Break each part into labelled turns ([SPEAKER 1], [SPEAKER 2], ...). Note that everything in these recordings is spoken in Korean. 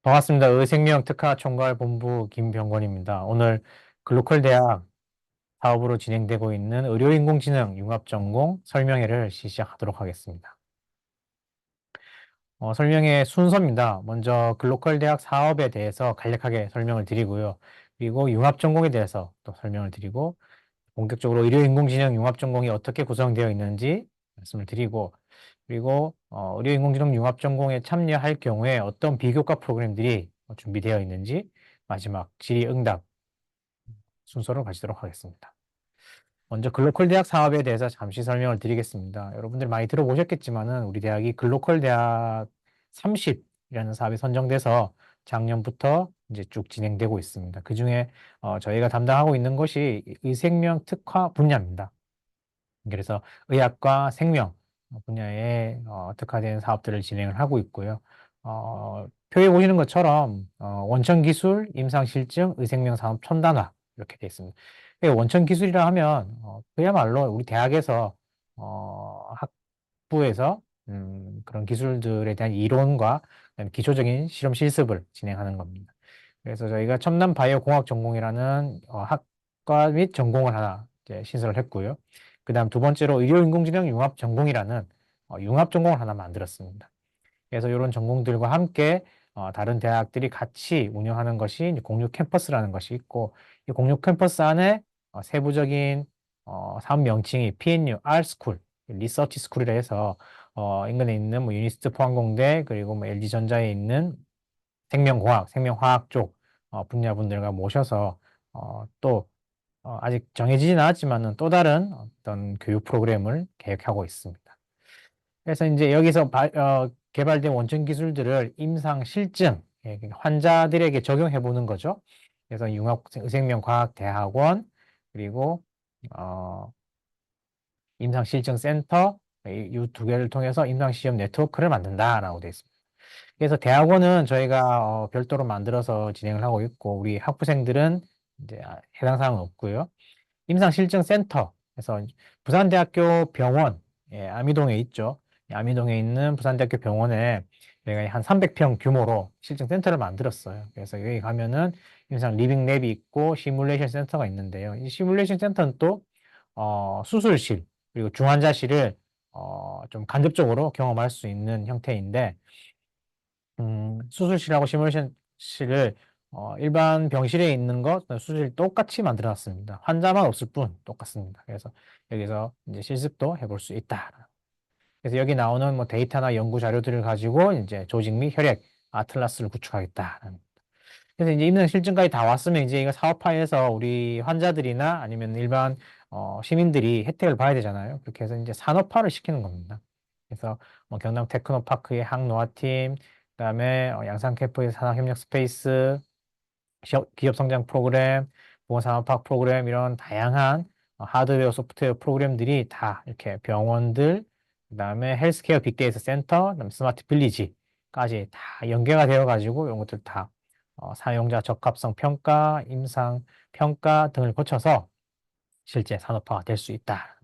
[SPEAKER 1] 반갑습니다. 의생명 특화총괄본부 김병건입니다. 오늘 글로컬 대학 사업으로 진행되고 있는 의료인공지능 융합전공 설명회를 시작하도록 하겠습니다. 설명회 순서입니다. 먼저 글로컬 대학 사업에 대해서 간략하게 설명을 드리고요. 그리고 융합전공에 대해서 또 설명을 드리고 본격적으로 의료인공지능 융합전공이 어떻게 구성되어 있는지 말씀을 드리고 그리고 의료인공지능 융합전공에 참여할 경우에 어떤 비교과 프로그램들이 준비되어 있는지 마지막 질의응답 순서로 가시도록 하겠습니다. 먼저 글로컬 대학 사업에 대해서 잠시 설명을 드리겠습니다. 여러분들 많이 들어보셨겠지만은 우리 대학이 글로컬 대학 30이라는 사업이 선정돼서 작년부터 이제 쭉 진행되고 있습니다. 그중에 저희가 담당하고 있는 것이 의생명 특화 분야입니다. 그래서 의학과 생명 분야에 특화된 사업들을 진행을 하고 있고요. 표에 보시는 것처럼 원천기술, 임상실증, 의생명 산업 첨단화 이렇게 되어 있습니다. 원천기술이라 하면 그야말로 우리 대학에서 학부에서 그런 기술들에 대한 이론과 그다음에 기초적인 실험 실습을 진행하는 겁니다. 그래서 저희가 첨단 바이오 공학 전공이라는 학과 및 전공을 하나 이제 신설을 했고요. 그다음 두 번째로 의료인공지능 융합 전공이라는 융합 전공을 하나 만들었습니다. 그래서 이런 전공들과 함께 다른 대학들이 같이 운영하는 것이 이제 공유 캠퍼스라는 것이 있고 이 공유 캠퍼스 안에 세부적인 사업 명칭이 PNU, R스쿨, 리서치 스쿨이라 해서 인근에 있는 뭐 유니스트 포항공대 그리고 뭐 LG전자에 있는 생명공학, 생명화학 쪽 분야분들과 모셔서 또 아직 정해지진 않았지만은 또 다른 어떤 교육 프로그램을 계획하고 있습니다. 그래서 이제 여기서 개발된 원천 기술들을 임상 실증 환자들에게 적용해 보는 거죠. 그래서 융합의생명과학대학원 그리고 어, 임상실증센터 이 두 개를 통해서 임상시험 네트워크를 만든다라고 되어 있습니다. 그래서 대학원은 저희가 별도로 만들어서 진행을 하고 있고 우리 학부생들은 이제 해당 사항은 없고요. 임상실증센터 그래서 부산대학교 병원 아미동에 있죠. 아미동에 있는 부산대학교 병원에 저희가 한 300평 규모로 실증센터를 만들었어요. 그래서 여기 가면은 임상 리빙 랩이 있고 시뮬레이션 센터가 있는데요. 이 시뮬레이션 센터는 또 수술실 그리고 중환자실을 좀 간접적으로 경험할 수 있는 형태인데 수술실하고 시뮬레이션실을 일반 병실에 있는 것, 수술실 똑같이 만들어 놨습니다. 환자만 없을 뿐 똑같습니다. 그래서 여기서 이제 실습도 해볼 수 있다. 그래서 여기 나오는 뭐 데이터나 연구 자료들을 가지고 이제 조직 및 혈액 아틀라스를 구축하겠다. 그래서 이제 임상 실증까지 다 왔으면 이제 이거 사업화해서 우리 환자들이나 아니면 일반 시민들이 혜택을 봐야 되잖아요. 그렇게 해서 이제 산업화를 시키는 겁니다. 그래서 뭐 경남 테크노파크의 항노화팀, 그다음에 양산 캠프의 산학협력 스페이스, 기업 성장 프로그램, 보건산업학 프로그램 이런 다양한 하드웨어, 소프트웨어 프로그램들이 다 이렇게 병원들, 그다음에 헬스케어 빅데이터 센터, 그다음에 스마트 빌리지까지 다 연계가 되어 가지고 이런 것들 다 사용자 적합성 평가, 임상 평가 등을 거쳐서 실제 산업화가 될 수 있다.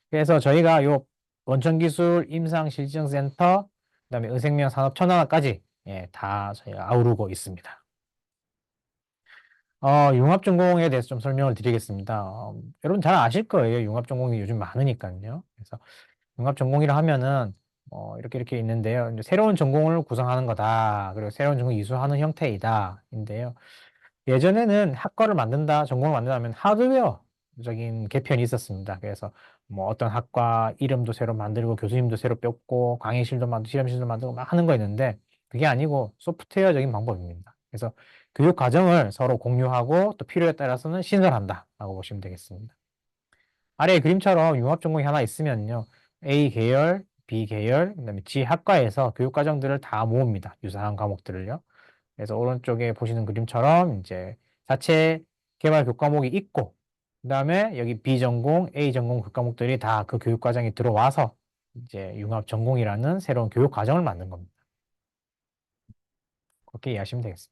[SPEAKER 1] 그래서 저희가 요 원천기술 임상실증센터, 그다음에 의생명 산업 천안화까지 다 저희가 아우르고 있습니다. 융합전공에 대해서 좀 설명을 드리겠습니다. 여러분 잘 아실 거예요. 융합전공이 요즘 많으니까요. 그래서 융합전공이라 하면은 이렇게 있는데요. 이제 새로운 전공을 구성하는 거다. 그리고 새로운 전공 이수하는 형태이다. 인데요. 예전에는 학과를 만든다, 전공을 만든다 하면 하드웨어적인 개편이 있었습니다. 그래서 뭐 어떤 학과 이름도 새로 만들고 교수님도 새로 뽑고 강의실도 만들고 실험실도 만들고 막 하는 거였는데 그게 아니고 소프트웨어적인 방법입니다. 그래서 교육 과정을 서로 공유하고 또 필요에 따라서는 신설한다라고 보시면 되겠습니다. 아래 그림처럼 융합 전공이 하나 있으면요. A 계열, B 계열, 그다음에 G 학과에서 교육 과정들을 다 모읍니다. 유사한 과목들을요. 그래서 오른쪽에 보시는 그림처럼 이제 자체 개발 교과목이 있고, 그다음에 여기 B 전공, A 전공 교과목들이 다 그 교육 과정에 들어와서 이제 융합 전공이라는 새로운 교육 과정을 만든 겁니다. 그렇게 이해하시면 되겠습니다.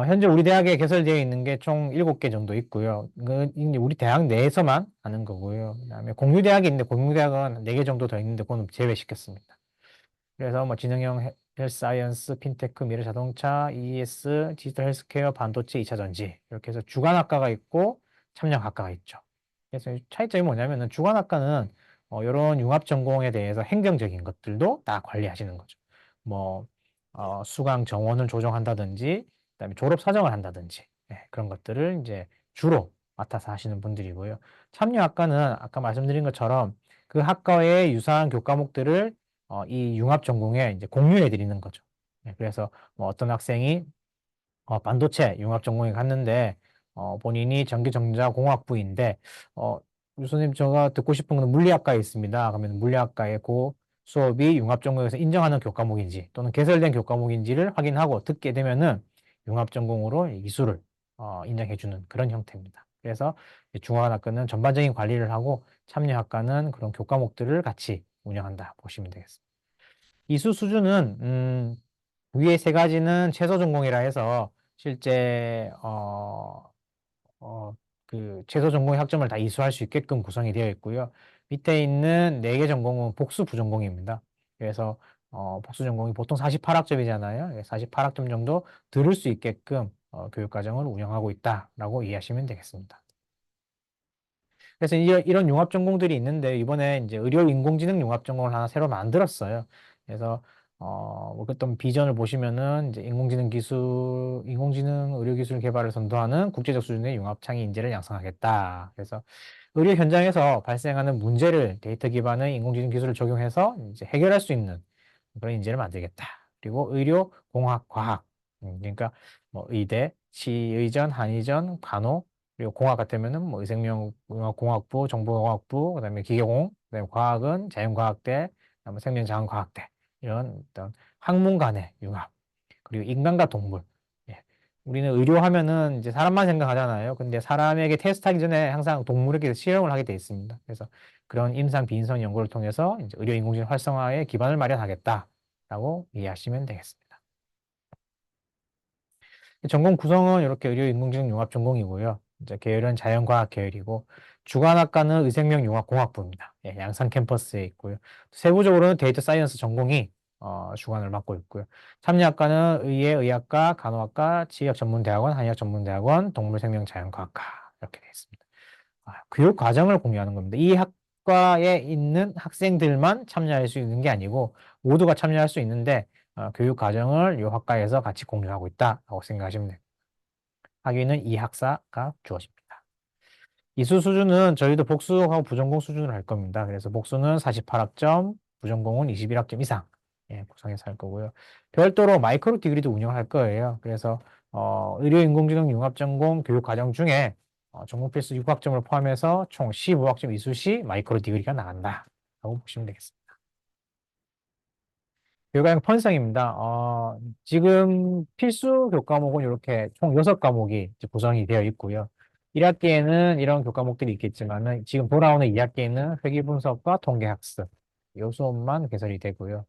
[SPEAKER 1] 현재 우리 대학에 개설되어 있는 게 총 7개 정도 있고요. 이제 우리 대학 내에서만 하는 거고요. 그다음에 공유대학이 있는데 공유대학은 4개 정도 더 있는데 그건 제외시켰습니다. 그래서 뭐 지능형 헬스사이언스, 핀테크, 미래자동차, ES, 디지털 헬스케어, 반도체, 2차 전지 이렇게 해서 주관학과가 있고 참여학과가 있죠. 그래서 이 차이점이 뭐냐면은 주관학과는 이런 융합 전공에 대해서 행정적인 것들도 다 관리하시는 거죠. 뭐 수강 정원을 조정한다든지, 그다음에 졸업 사정을 한다든지 그런 것들을 이제 주로 맡아서 하시는 분들이고요. 참여학과는 아까 말씀드린 것처럼 그 학과의 유사한 교과목들을 이 융합 전공에 이제 공유해 드리는 거죠. 그래서 뭐 어떤 학생이 반도체 융합 전공에 갔는데 본인이 전기전자공학부인데 어, 교수님 제가 듣고 싶은 건 물리학과에 있습니다. 그러면 물리학과의 그 수업이 융합 전공에서 인정하는 교과목인지 또는 개설된 교과목인지를 확인하고 듣게 되면은 융합 전공으로 이 기술을 인정해 주는 그런 형태입니다. 그래서 중화학과는 전반적인 관리를 하고 참여학과는 그런 교과목들을 같이 운영한다 보시면 되겠습니다. 이수 수준은 위에 세 가지는 최소 전공이라 해서 실제 그 최소 전공의 학점을 다 이수할 수 있게끔 구성이 되어 있고요. 밑에 있는 네 개 전공은 복수 부전공입니다. 그래서 복수 전공이 보통 48학점이잖아요. 48학점 정도 들을 수 있게끔 교육과정을 운영하고 있다라고 이해하시면 되겠습니다. 그래서 이런 융합 전공들이 있는데 이번에 이제 의료 인공지능 융합 전공을 하나 새로 만들었어요. 그래서 뭐 어떤 비전을 보시면은 이제 인공지능 의료 기술 개발을 선도하는 국제적 수준의 융합 창의 인재를 양성하겠다. 그래서 의료 현장에서 발생하는 문제를 데이터 기반의 인공지능 기술을 적용해서 이제 해결할 수 있는 그런 인재를 만들겠다. 그리고 의료 공학 과학 그러니까 뭐 의대, 치의전, 한의전, 간호 그리고 공학 같으면은 뭐 의생명공학부, 정보공학부, 그다음에 기계공, 그다음에 과학은 자연과학대, 그다음에 생명자원과학대 이런 어떤 학문 간의 융합 그리고 인간과 동물. 예. 우리는 의료하면은 이제 사람만 생각하잖아요. 근데 사람에게 테스트하기 전에 항상 동물에게 시험을 하게 돼 있습니다. 그래서 그런 임상 비인성 연구를 통해서 이제 의료 인공지능 활성화의 기반을 마련하겠다라고 이해하시면 되겠습니다. 전공 구성은 이렇게 의료인공지능 융합 전공이고요. 이제 계열은 자연과학 계열이고 주관학과는 의생명융합공학부입니다. 예, 양산 캠퍼스에 있고요. 세부적으로는 데이터 사이언스 전공이 주관을 맡고 있고요. 참여학과는 의예, 의학과, 간호학과, 치의학전문대학원, 한의학전문대학원, 동물생명자연과학과 이렇게 되어 있습니다. 교육 과정을 공유하는 겁니다. 이 학과에 있는 학생들만 참여할 수 있는 게 아니고 모두가 참여할 수 있는데 교육 과정을 이 학과에서 같이 공유하고 있다라고 생각하시면 됩니다. 학위는 이 학사가 주어집니다. 이수 수준은 저희도 복수하고 부전공 수준으로 할 겁니다. 그래서 복수는 48학점, 부전공은 21학점 이상 구성해서 할 거고요. 별도로 마이크로 디그리도 운영할 거예요. 그래서 의료인공지능 융합전공 교육과정 중에 전공 필수 6학점을 포함해서 총 15학점 이수 시 마이크로 디그리가 나간다. 라고 보시면 되겠습니다. 교육과정 편성입니다. 지금 필수 교과목은 이렇게 총 6과목이 구성이 되어 있고요. 1학기에는 이런 교과목들이 있겠지만은 지금 돌아오는 2학기에는 회계분석과 통계학습 요 수업만 개설이 되고요.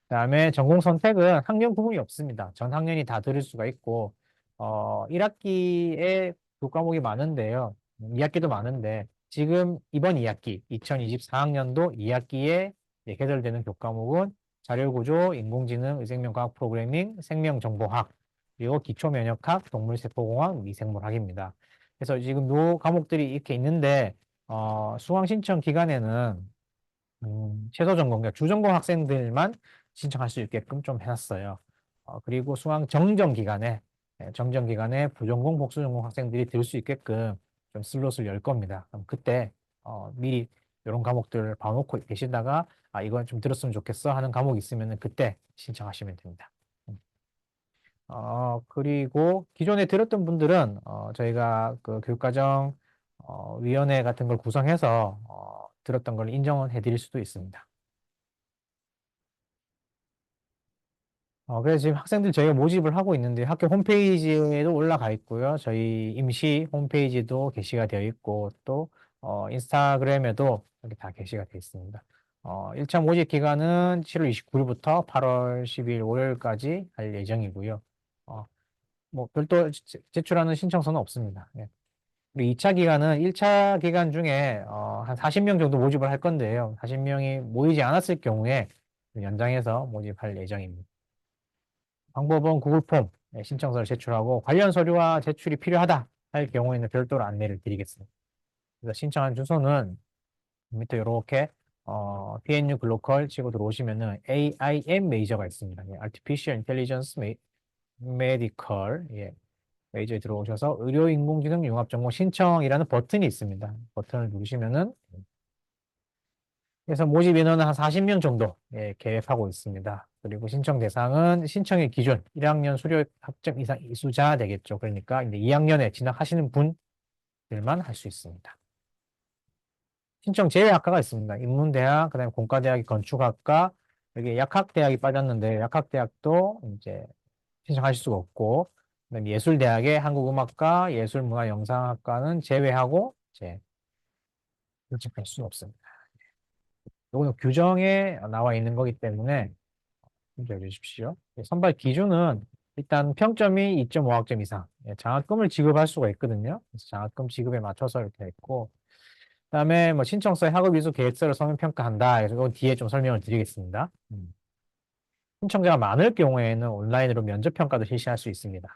[SPEAKER 1] 그다음에 전공 선택은 학년 구분이 없습니다. 전 학년이 다 들을 수가 있고 1학기에 교과목이 많은데요. 2학기도 많은데 지금 이번 2학기 2024학년도 2학기에 개설되는 교과목은 자료구조, 인공지능, 의생명과학 프로그래밍, 생명정보학, 그리고 기초면역학, 동물세포공학, 미생물학입니다. 그래서 지금 요 과목들이 이렇게 있는데 수강 신청 기간에는 최소 전공, 그러니까 주전공 학생들만 신청할 수 있게끔 좀 해놨어요. 그리고 수강 정정 기간에 부전공, 복수전공 학생들이 들 수 있게끔 좀 슬롯을 열 겁니다. 그럼 그때 미리 이런 과목들을 봐놓고 계시다가 이건 좀 들었으면 좋겠어 하는 과목이 있으면 그때 신청하시면 됩니다. 그리고 기존에 들었던 분들은 저희가 그 교육과정 위원회 같은 걸 구성해서 들었던 걸 인정은 해드릴 수도 있습니다. 그래서 지금 학생들 저희가 모집을 하고 있는데 학교 홈페이지에도 올라가 있고요. 저희 임시 홈페이지도 게시가 되어 있고 또 인스타그램에도 이렇게 다 게시가 되어 있습니다. 1차 모집 기간은 7월 29일부터 8월 10일 월요일까지 할 예정이고요. 뭐 별도 제출하는 신청서는 없습니다. 예. 그리고 2차 기간은 1차 기간 중에 한 40명 정도 모집을 할 건데요. 40명이 모이지 않았을 경우에 연장해서 모집할 예정입니다. 방법은 구글 폼 신청서를 제출하고 관련 서류와 제출이 필요하다 할 경우에는 별도로 안내를 드리겠습니다. 그래서 신청한 주소는 밑에 이렇게 PNU 글로컬 치고 들어오시면은 AIM 메이저가 있습니다. 예, Artificial Intelligence Medical 메이저에 들어오셔서 의료인공지능 융합전공 신청이라는 버튼이 있습니다. 버튼을 누르시면은 그래서 모집 인원은 한 40명 정도 계획하고 있습니다. 그리고 신청 대상은 신청일 기준 1학년 수료 학점 이상 이수자 되겠죠. 그러니까 이제 2학년에 진학하시는 분들만 할 수 있습니다. 신청 제외학과가 있습니다. 인문대학, 그다음에 공과대학이 건축학과, 여기 약학대학이 빠졌는데 약학대학도 이제 신청하실 수가 없고, 그다음에 예술대학의 한국음악과, 예술문화영상학과는 제외하고 이제 신청할 수는 없습니다. 이거는 규정에 나와 있는 거기 때문에 참조해 주십시오. 선발 기준은 일단 평점이 2.5학점 이상, 장학금을 지급할 수가 있거든요. 그래서 장학금 지급에 맞춰서 이렇게 했고, 그다음에 뭐 신청서에 학업 이수 계획서를 서면 평가한다. 그래서 이건 뒤에 좀 설명을 드리겠습니다. 신청자가 많을 경우에는 온라인으로 면접 평가도 실시할 수 있습니다.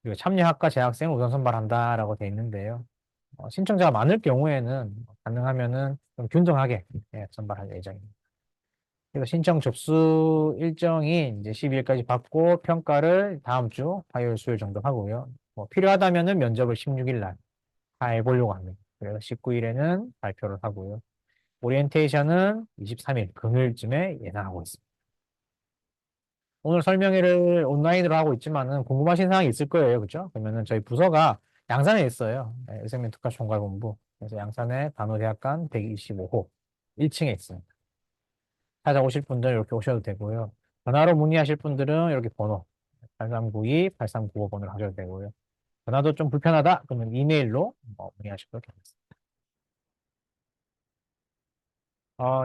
[SPEAKER 1] 그리고 참여학과 재학생을 우선 선발한다라고 되어 있는데요. 신청자가 많을 경우에는 가능하면은 좀 균등하게 선발할 예정입니다. 그래서 신청 접수 일정이 이제 12일까지 받고 평가를 다음 주 화요일, 수요일 정도 하고요. 뭐 필요하다면은 면접을 16일 날 다 해보려고 합니다. 그래서 19일에는 발표를 하고요. 오리엔테이션은 23일 금요일쯤에 예상하고 있습니다. 오늘 설명회를 온라인으로 하고 있지만은 궁금하신 사항이 있을 거예요. 그죠? 그러면은 저희 부서가 양산에 있어요. 의생면 특화 총괄본부. 그래서 양산에 단호대학관 125호 1층에 있습니다. 찾아오실 분들 이렇게 오셔도 되고요. 전화로 문의하실 분들은 이렇게 번호 8392, 8395 번호로 하셔도 되고요. 전화도 좀 불편하다? 그러면 이메일로 문의하셔도 괜찮습니다.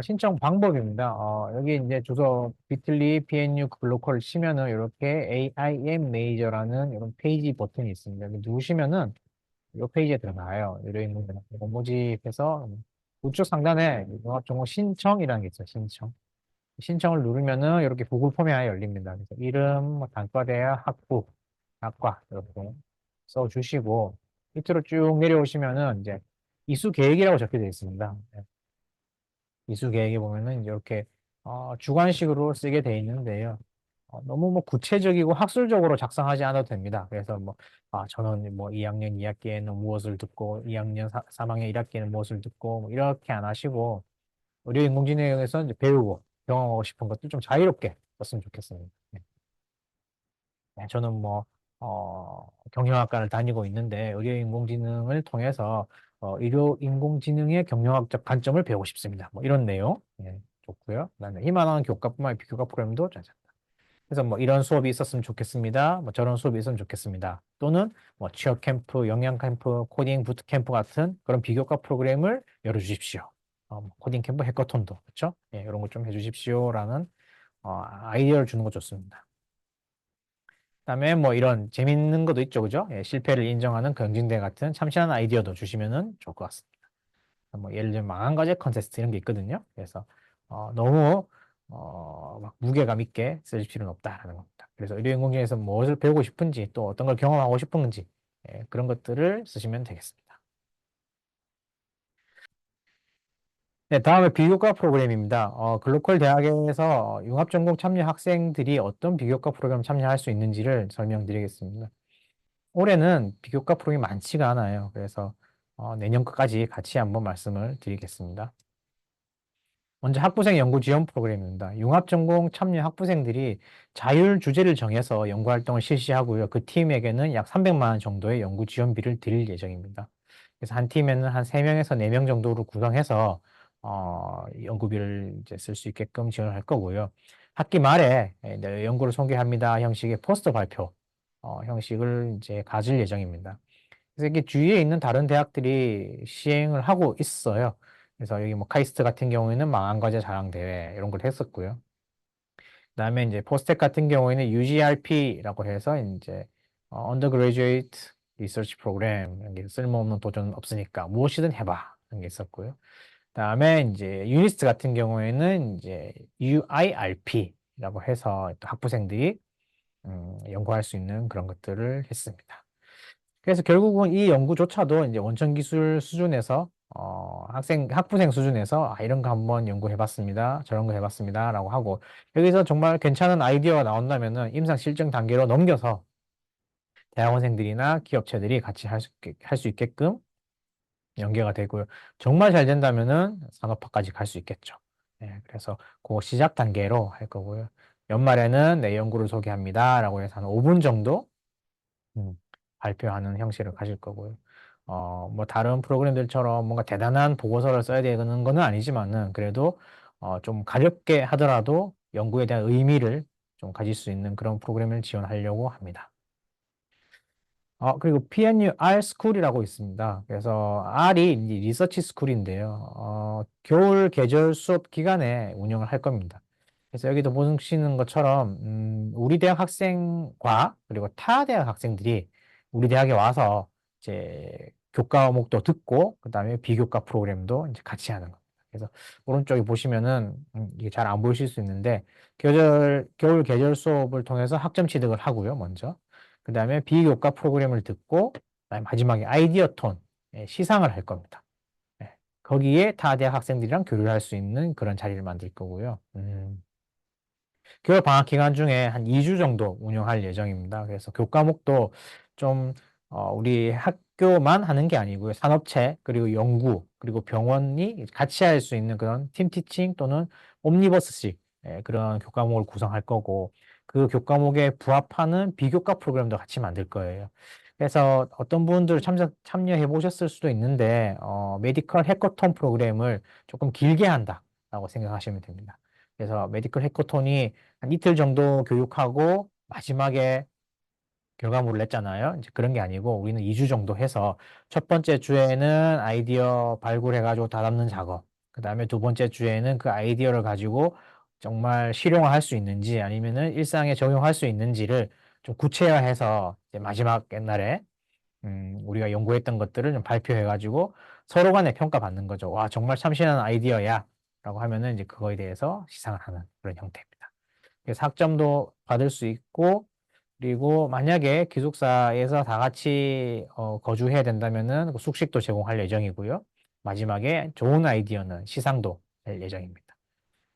[SPEAKER 1] 신청 방법입니다. 여기 이제 주소 비틀리 PNU 글로컬 치면은 이렇게 AIM 메이저라는 이런 페이지 버튼이 있습니다. 여기 누르시면은 이 페이지에 들어가요. 의료인문제 모집해서 우측 상단에 종합전공 신청이라는 게 있어요. 신청. 신청을 누르면은 이렇게 구글 폼이 하나 열립니다. 그래서 이름, 뭐 단과대학, 학부, 학과 이렇게 써주시고 밑으로 쭉 내려오시면은 이제 이수 계획이라고 적혀져 있습니다. 이수 계획에 보면은 이렇게 주관식으로 쓰게 돼 있는데요. 너무 뭐 구체적이고 학술적으로 작성하지 않아도 됩니다. 그래서 뭐, 저는 뭐 2학년 2학기에는 무엇을 듣고 2학년 3학년 1학기에는 무엇을 듣고 뭐 이렇게 안 하시고 의료인공지능에서 이제 배우고 경험하고 싶은 것들 좀 자유롭게 썼으면 좋겠습니다. 네. 네, 저는 뭐, 경영학과를 다니고 있는데 의료인공지능을 통해서 의료인공지능의 경영학적 관점을 배우고 싶습니다. 뭐 이런 내용. 좋고요. 그다음에 희망하는 교과뿐만 아니라 비교과 프로그램도 괜찮다. 그래서 뭐 이런 수업이 있었으면 좋겠습니다. 뭐 저런 수업이 있으면 좋겠습니다. 또는 뭐 취업 캠프, 영양 캠프, 코딩 부트 캠프 같은 그런 비교과 프로그램을 열어주십시오. 뭐 코딩 캠프, 해커톤도 그렇죠? 이런 거 좀 해주십시오라는 아이디어를 주는 거 좋습니다. 그다음에 뭐 이런 재밌는 것도 있죠, 그죠? 실패를 인정하는 경진대 같은 참신한 아이디어도 주시면은 좋을 것 같습니다. 뭐 예를 들면 망한 과제 컨테스트 이런 게 있거든요. 그래서 너무 막 무게감 있게 쓸 필요는 없다라는 겁니다. 그래서 의료인공지능에서 무엇을 배우고 싶은지 또 어떤 걸 경험하고 싶은지 그런 것들을 쓰시면 되겠습니다. 네, 다음에 비교과 프로그램입니다. 글로컬 대학에서 융합전공 참여 학생들이 어떤 비교과 프로그램 참여할 수 있는지를 설명드리겠습니다. 올해는 비교과 프로그램이 많지가 않아요. 그래서 내년 끝까지 같이 한번 말씀을 드리겠습니다. 먼저 학부생 연구 지원 프로그램입니다. 융합전공 참여 학부생들이 자율 주제를 정해서 연구 활동을 실시하고요. 그 팀에게는 약 300만 원 정도의 연구 지원비를 드릴 예정입니다. 그래서 한 팀에는 한 3명에서 4명 정도로 구성해서 연구비를 이제 쓸 수 있게끔 지원을 할 거고요. 학기 말에 네, 연구를 소개합니다 형식의 포스터 발표 형식을 이제 가질 예정입니다. 그래서 이게 주위에 있는 다른 대학들이 시행을 하고 있어요. 그래서 여기 뭐 카이스트 같은 경우에는 망한과제 자랑대회 이런 걸 했었고요. 그다음에 이제 포스텍 같은 경우에는 UGRP라고 해서 이제 Undergraduate Research Program 이런 게 쓸모없는 도전 없으니까 무엇이든 해봐 이런 게 있었고요. 그다음에 이제 유니스트 같은 경우에는 이제 UIRP라고 해서 또 학부생들이 연구할 수 있는 그런 것들을 했습니다. 그래서 결국은 이 연구조차도 이제 원천 기술 수준에서 학부생 수준에서 이런 거 한번 연구해봤습니다. 저런 거 해봤습니다라고 하고 여기서 정말 괜찮은 아이디어가 나온다면은 임상 실증 단계로 넘겨서 대학원생들이나 기업체들이 같이 할 수 있게끔 연계가 되고요. 정말 잘 된다면은 산업화까지 갈 수 있겠죠. 네, 그래서 그 시작 단계로 할 거고요. 연말에는 내 연구를 소개합니다라고 해서 한 5분 정도 음, 발표하는 형식을 가질 거고요. 뭐 다른 프로그램들처럼 뭔가 대단한 보고서를 써야 되는 거는 아니지만은 그래도 좀 가볍게 하더라도 연구에 대한 의미를 좀 가질 수 있는 그런 프로그램을 지원하려고 합니다. 그리고 PNU R 스쿨이라고 있습니다. 그래서 R이 이제 리서치 스쿨인데요. 겨울 계절 수업 기간에 운영을 할 겁니다. 그래서 여기도 보시는 것처럼, 우리 대학 학생과 그리고 타 대학 학생들이 우리 대학에 와서 이제 교과 과목도 듣고, 그 다음에 비교과 프로그램도 이제 같이 하는 겁니다. 그래서 오른쪽에 보시면은, 이게 잘 안 보이실 수 있는데, 겨울 계절 수업을 통해서 학점 취득을 하고요, 먼저. 그 다음에 비교과 프로그램을 듣고, 그다음에 마지막에 아이디어 톤, 시상을 할 겁니다. 예, 거기에 타 대학 학생들이랑 교류를 할 수 있는 그런 자리를 만들 거고요. 겨울 방학 기간 중에 한 2주 정도 운영할 예정입니다. 그래서 교과목도 좀, 우리 학교만 하는 게 아니고요. 산업체, 그리고 연구, 그리고 병원이 같이 할 수 있는 그런 팀 티칭 또는 옴니버스식 그런 교과목을 구성할 거고, 그 교과목에 부합하는 비교과 프로그램도 같이 만들 거예요. 그래서 어떤 분들 참여해 보셨을 수도 있는데, 메디컬 해커톤 프로그램을 조금 길게 한다라고 생각하시면 됩니다. 그래서 메디컬 해커톤이 한 이틀 정도 교육하고 마지막에 결과물을 냈잖아요. 이제 그런 게 아니고 우리는 2주 정도 해서 첫 번째 주에는 아이디어 발굴해가지고 다듬는 작업. 그 다음에 두 번째 주에는 그 아이디어를 가지고 정말 실용화할 수 있는지 아니면은 일상에 적용할 수 있는지를 좀 구체화해서 이제 마지막 옛날에 우리가 연구했던 것들을 좀 발표해가지고 서로 간에 평가받는 거죠. 와, 정말 참신한 아이디어야. 라고 하면은 이제 그거에 대해서 시상을 하는 그런 형태입니다. 그래서 학점도 받을 수 있고, 그리고 만약에 기숙사에서 다 같이 거주해야 된다면은 그 숙식도 제공할 예정이고요. 마지막에 좋은 아이디어는 시상도 될 예정입니다.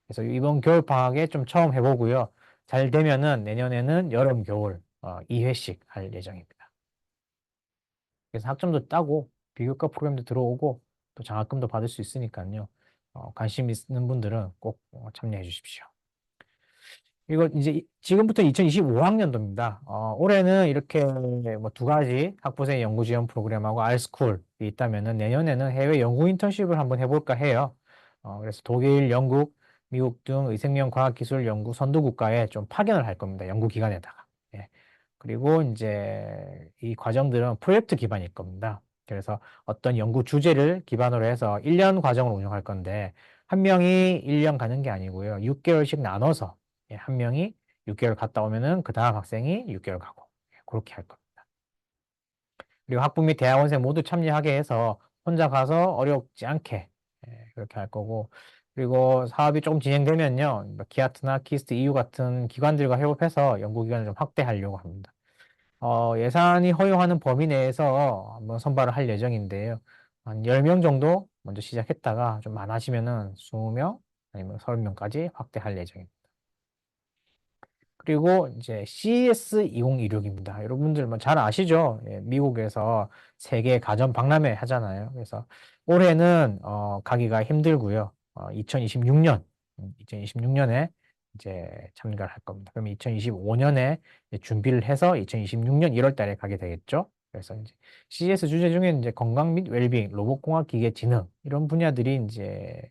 [SPEAKER 1] 그래서 이번 겨울 방학에 좀 처음 해보고요. 잘 되면은 내년에는 여름, 겨울 2회씩 할 예정입니다. 그래서 학점도 따고 비교과 프로그램도 들어오고 또 장학금도 받을 수 있으니까요. 관심 있는 분들은 꼭 참여해 주십시오. 이거 이제 지금부터 2025학년도입니다. 올해는 이렇게 뭐 두 가지 학부생 연구 지원 프로그램하고 알스쿨이 있다면은 내년에는 해외 연구 인턴십을 한번 해볼까 해요. 그래서 독일, 영국, 미국 등 의생명 과학기술 연구 선도 국가에 좀 파견을 할 겁니다. 연구 기관에다가. 예. 그리고 이제 이 과정들은 프로젝트 기반일 겁니다. 그래서 어떤 연구 주제를 기반으로 해서 1년 과정을 운영할 건데 한 명이 1년 가는 게 아니고요. 6개월씩 나눠서 한 명이 6개월 갔다 오면은 그 다음 학생이 6개월 가고 그렇게 할 겁니다. 그리고 학부 및 대학원생 모두 참여하게 해서 혼자 가서 어렵지 않게 그렇게 할 거고 그리고 사업이 조금 진행되면요. 뭐 기아트나 키스트 EU 같은 기관들과 협업해서 연구기관을 좀 확대하려고 합니다. 예산이 허용하는 범위 내에서 한번 선발을 할 예정인데요. 한 10명 정도 먼저 시작했다가 좀 많아지면은 20명 아니면 30명까지 확대할 예정입니다. 그리고 이제 CES 2026입니다. 여러분들 뭐 잘 아시죠? 예, 미국에서 세계 가전 박람회 하잖아요. 그래서 올해는 가기가 힘들고요. 2026년에 이제 참가를 할 겁니다. 그럼 2025년에 준비를 해서 2026년 1월 달에 가게 되겠죠. 그래서 이제 CES 주제 중에 이제 건강 및 웰빙, 로봇공학 기계 지능 이런 분야들이 이제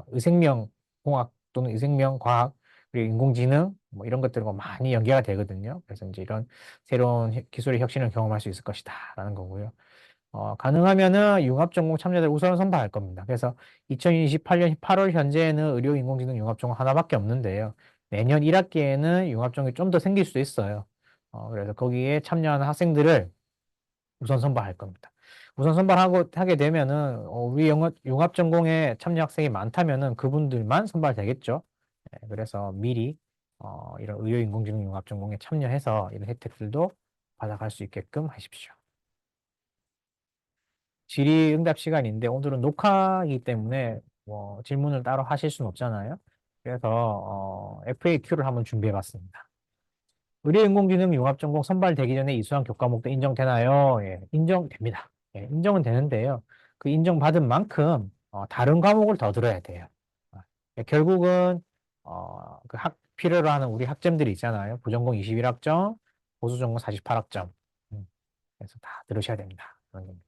[SPEAKER 1] 의생명 공학 또는 의생명 과학 그리고 인공지능 뭐 이런 것들과 많이 연계가 되거든요. 그래서 이제 이런 새로운 기술의 혁신을 경험할 수 있을 것이다라는 거고요. 가능하면은 융합전공 참여자들 우선 선발할 겁니다. 그래서 2028년 8월 현재는 의료인공지능 융합전공 하나밖에 없는데요. 내년 1학기에는 융합전공이 좀 더 생길 수도 있어요. 그래서 거기에 참여하는 학생들을 우선 선발할 겁니다. 우선 하게 되면은 우리 융합전공에 참여 학생이 많다면은 그분들만 선발되겠죠. 그래서 미리 이런 의료인공지능 융합전공에 참여해서 이런 혜택들도 받아갈 수 있게끔 하십시오. 질의응답 시간인데 오늘은 녹화이기 때문에 뭐 질문을 따로 하실 수는 없잖아요. 그래서 FAQ를 한번 준비해 봤습니다. 의료인공지능 융합전공 선발되기 전에 이수한 교과목도 인정되나요? 예, 인정됩니다. 예, 인정은 되는데요. 그 인정받은 만큼 다른 과목을 더 들어야 돼요. 예, 결국은 필요로 하는 우리 학점들이 있잖아요. 부전공 21학점, 보수전공 48학점. 그래서 다 들으셔야 됩니다. 그런 겁니다.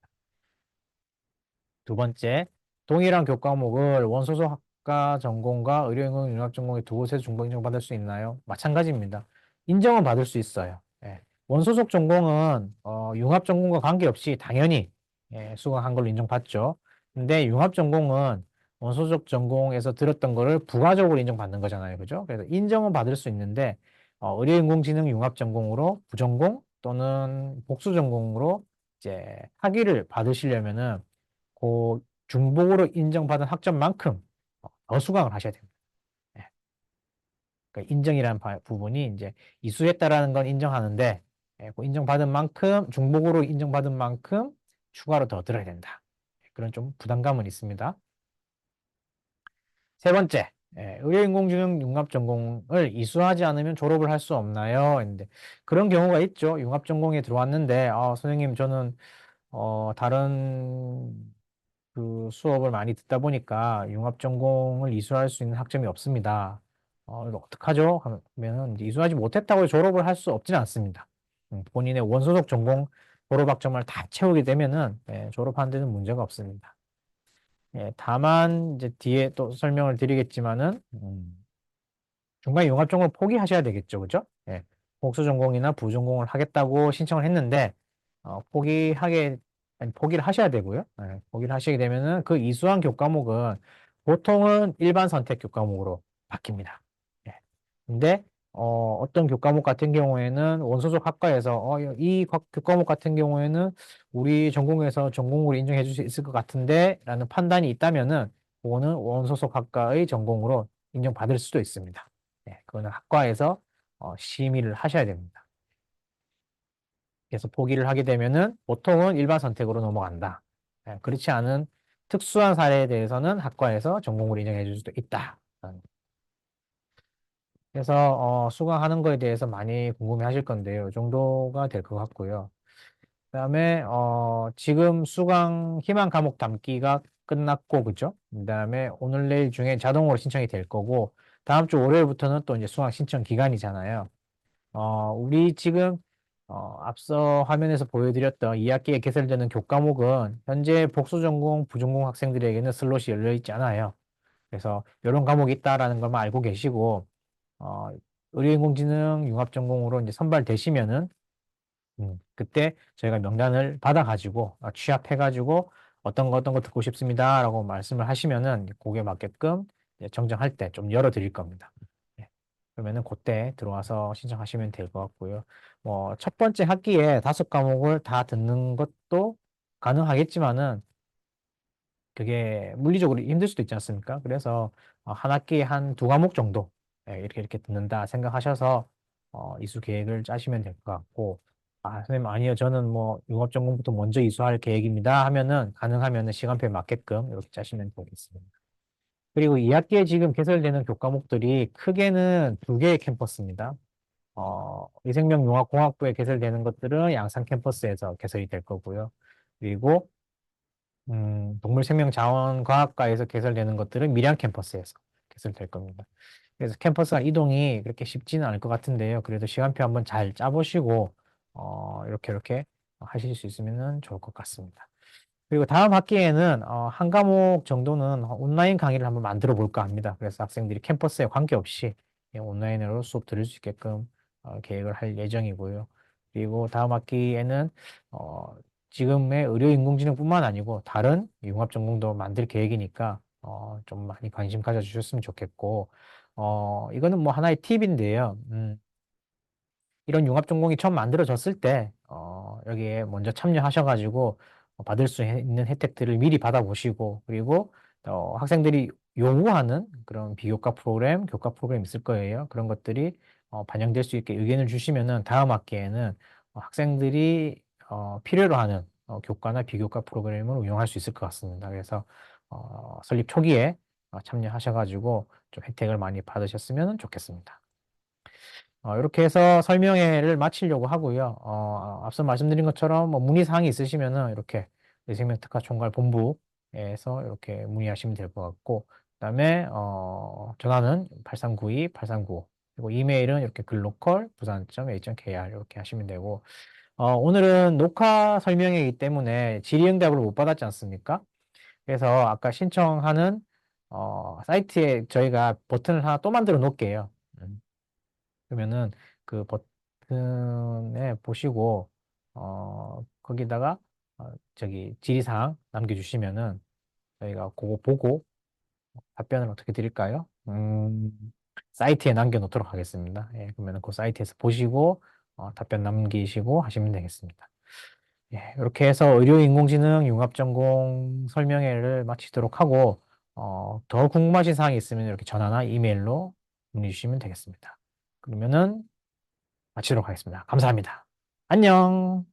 [SPEAKER 1] 두 번째, 동일한 교과목을 원소속 학과 전공과 의료인공 융합 전공의 두 곳에서 중복 인정받을 수 있나요? 마찬가지입니다. 인정은 받을 수 있어요. 예. 원소속 전공은 융합 전공과 관계없이 당연히 수강한 걸로 인정받죠. 근데 융합 전공은 원소속 전공에서 들었던 거를 부가적으로 인정받는 거잖아요. 그죠? 그래서 인정은 받을 수 있는데 의료인공지능 융합 전공으로 부전공 또는 복수 전공으로 이제 학위를 받으시려면은 그 중복으로 인정받은 학점만큼 더 수강을 하셔야 됩니다. 예. 그러니까 인정이라는 부분이 이제 이수했다라는 건 인정하는데 그 인정받은 만큼 중복으로 인정받은 만큼 추가로 더 들어야 된다. 그런 좀 부담감은 있습니다. 세 번째, 의료인공지능 융합전공을 이수하지 않으면 졸업을 할 수 없나요? 했는데 그런 경우가 있죠. 융합전공에 들어왔는데 선생님 저는 다른 그 수업을 많이 듣다 보니까 융합 전공을 이수할 수 있는 학점이 없습니다. 이거 어떡하죠? 하면은 이제 이수하지 못했다고 졸업을 할 수 없지는 않습니다. 본인의 원소속 전공 졸업 학점을 다 채우게 되면은 졸업하는 데는 문제가 없습니다. 다만 이제 뒤에 또 설명을 드리겠지만은 중간에 융합 전공을 포기하셔야 되겠죠, 그죠? 복수 전공이나 부전공을 하겠다고 신청을 했는데 포기하게 아니, 포기를 하셔야 되고요. 포기를 하시게 되면은 그 이수한 교과목은 보통은 일반 선택 교과목으로 바뀝니다. 예. 근데 어떤 교과목 같은 경우에는 원소속 학과에서 교과목 같은 경우에는 우리 전공에서 전공으로 인정해 줄 수 있을 것 같은데 라는 판단이 있다면은 그거는 원소속 학과의 전공으로 인정받을 수도 있습니다. 그거는 학과에서 심의를 하셔야 됩니다. 그래서 포기를 하게 되면은 보통은 일반 선택으로 넘어간다. 그렇지 않은 특수한 사례에 대해서는 학과에서 전공으로 인정해 줄 수도 있다. 그래서 수강하는 거에 대해서 많이 궁금해 하실 건데요. 이 정도가 될 것 같고요. 그다음에 지금 수강 희망 과목 담기가 끝났고 그죠? 그다음에 오늘 내일 중에 자동으로 신청이 될 거고 다음 주 월요일부터는 또 이제 수강 신청 기간이잖아요. 우리 지금 앞서 화면에서 보여드렸던 2학기에 개설되는 교과목은 현재 복수 전공, 부전공 학생들에게는 슬롯이 열려 있지 않아요. 그래서 이런 과목이 있다라는 것만 알고 계시고 어, 의료인공지능 융합전공으로 이제 선발되시면은 그때 저희가 명단을 받아가지고 취합해가지고 어떤 거 듣고 싶습니다라고 말씀을 하시면은 거기에 맞게끔 이제 정정할 때 좀 열어드릴 겁니다. 예. 그러면은 그때 들어와서 신청하시면 될 것 같고요. 뭐 첫 번째 학기에 5과목을 다 듣는 것도 가능하겠지만은 그게 물리적으로 힘들 수도 있지 않습니까? 그래서 한 학기에 한 2과목 정도 이렇게 듣는다 생각하셔서 이수 계획을 짜시면 될 것 같고 선생님 아니요 저는 뭐 융합전공부터 먼저 이수할 계획입니다 하면은 가능하면은 시간표에 맞게끔 이렇게 짜시면 되겠습니다. 그리고 2학기에 지금 개설되는 교과목들이 크게는 2개의 캠퍼스입니다. 위생명융합공학부에 개설되는 것들은 양산 캠퍼스에서 개설이 될 거고요. 그리고 동물생명자원과학과에서 개설되는 것들은 밀양 캠퍼스에서 개설될 겁니다. 그래서 캠퍼스 간 이동이 그렇게 쉽지는 않을 것 같은데요. 그래도 시간표 한번 잘 짜보시고, 이렇게 하실 수 있으면 좋을 것 같습니다. 그리고 다음 학기에는 한 과목 정도는 온라인 강의를 한번 만들어 볼까 합니다. 그래서 학생들이 캠퍼스에 관계없이 온라인으로 수업 들을 수 있게끔 계획을 할 예정이고요. 그리고 다음 학기에는 어, 지금의 의료인공지능뿐만 아니고 다른 융합 전공도 만들 계획이니까 좀 많이 관심 가져주셨으면 좋겠고 이거는 뭐 하나의 팁인데요. 이런 융합 전공이 처음 만들어졌을 때, 여기에 먼저 참여하셔가지고 받을 수 있는 혜택들을 미리 받아보시고, 그리고 학생들이 요구하는 그런 비교과 프로그램, 교과 프로그램 있을 거예요. 그런 것들이 반영될 수 있게 의견을 주시면은 다음 학기에는 학생들이 필요로 하는 교과나 비교과 프로그램을 운영할 수 있을 것 같습니다. 그래서 설립 초기에 참여하셔가지고 좀 혜택을 많이 받으셨으면 좋겠습니다. 이렇게 해서 설명회를 마치려고 하고요. 앞서 말씀드린 것처럼 뭐 문의사항이 있으시면은 이렇게 의생명특화 총괄 본부에서 이렇게 문의하시면 될 것 같고, 그다음에 전화는 8392-8395, 그리고 이메일은 이렇게 글로컬 부산.a.kr 이렇게 하시면 되고, 오늘은 녹화 설명회이기 때문에 질의응답을 못 받았지 않습니까? 그래서 아까 신청하는 사이트에 저희가 버튼을 하나 또 만들어 놓을게요. 그러면은 그 버튼에 보시고 거기다가 저기 질의사항 남겨주시면은 저희가 그거 보고 답변을 어떻게 드릴까요? 사이트에 남겨놓도록 하겠습니다. 예, 그러면은 그 사이트에서 보시고 답변 남기시고 하시면 되겠습니다. 예, 이렇게 해서 의료인공지능 융합전공 설명회를 마치도록 하고 더 궁금하신 사항이 있으면 이렇게 전화나 이메일로 문의 주시면 되겠습니다. 그러면은 마치도록 하겠습니다. 감사합니다. 안녕.